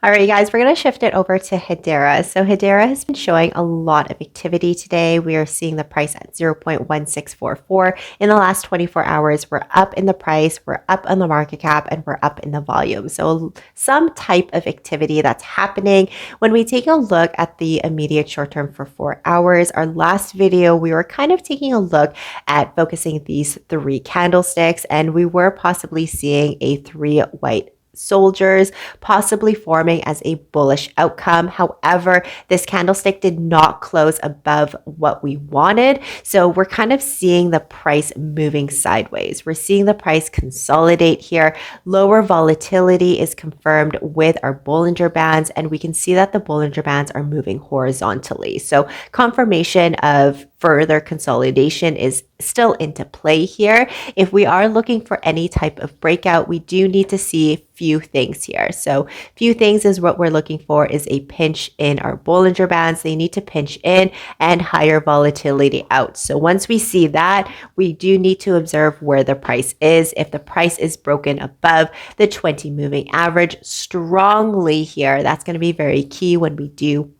All right, you guys, we're going to shift it over to Hedera. So Hedera has been showing a lot of activity today. We are seeing the price at 0.1644. In the last 24 hours, we're up in the price, we're up on the market cap, and we're up in the volume. So some type of activity that's happening. When we take a look at the immediate short term for 4 hours, our last video, we were kind of taking a look at focusing these three candlesticks, and we were possibly seeing a three white soldiers possibly forming as a bullish outcome. However, this candlestick did not close above what we wanted. So we're kind of seeing the price moving sideways. We're seeing the price consolidate here. Lower volatility is confirmed with our Bollinger Bands, and we can see that the Bollinger Bands are moving horizontally. So confirmation of further consolidation is still into play here. If we are looking for any type of breakout, we do need to see few things here. So few things is what we're looking for is a pinch in our Bollinger Bands. They need to pinch in and higher volatility out. So once we see that, we do need to observe where the price is. If the price is broken above the 20 moving average strongly here, that's going to be very key when we do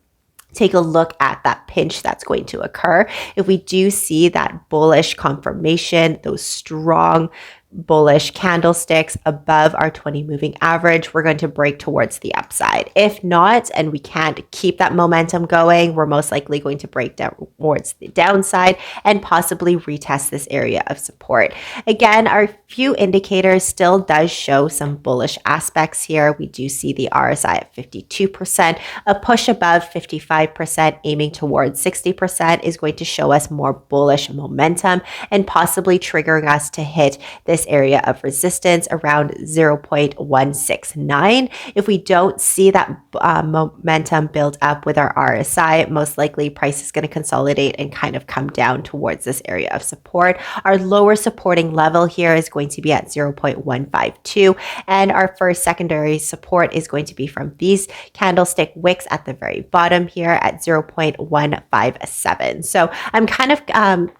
take a look at that pinch that's going to occur. If we do see that bullish confirmation, those strong bullish candlesticks above our 20 moving average, we're going to break towards the upside. If not, and we can't keep that momentum going, we're most likely going to break down towards the downside and possibly retest this area of support. Again, our few indicators still does show some bullish aspects here. We do see the RSI at 52%, a push above 55%, aiming towards 60% is going to show us more bullish momentum and possibly triggering us to hit this area of resistance around 0.169. If we don't see that momentum build up with our RSI, most likely price is going to consolidate and kind of come down towards this area of support. Our lower supporting level here is going to be at 0.152, and our first secondary support is going to be from these candlestick wicks at the very bottom here at 0.157. So I'm kind of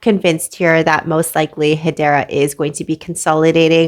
convinced here that most likely Hedera is going to be consolidating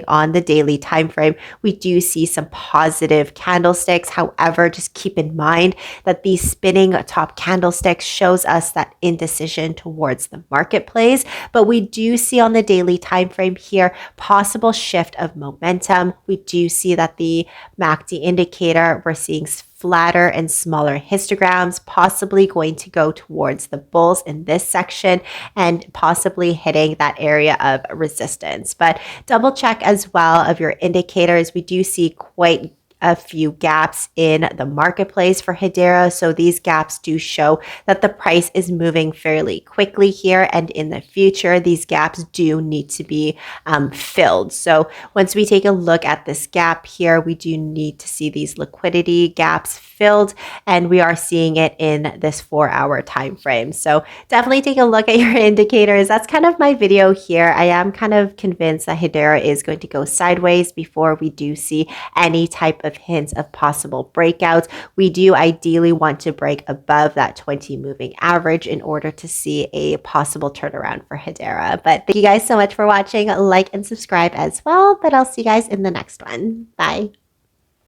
on the daily time frame. We do see some positive candlesticks. However, just keep in mind that these spinning top candlesticks shows us that indecision towards the marketplace. But we do see on the daily time frame here possible shift of momentum. We do see that the MACD indicator, we're seeing flatter and smaller histograms, possibly going to go towards the bulls in this section and possibly hitting that area of resistance. But double check as well of your indicators. We do see quite a few gaps in the marketplace for Hedera. So these gaps do show that the price is moving fairly quickly here. And in the future, these gaps do need to be filled. So once we take a look at this gap here, we do need to see these liquidity gaps filled, and we are seeing it in this 4-hour time frame. So definitely take a look at your indicators. That's kind of my video here. I am kind of convinced that Hedera is going to go sideways before we do see any type of hints of possible breakouts. We do ideally want to break above that 20 moving average in order to see a possible turnaround for Hedera. But thank you guys so much for watching. Like and subscribe as well, but I'll see you guys in the next one. Bye.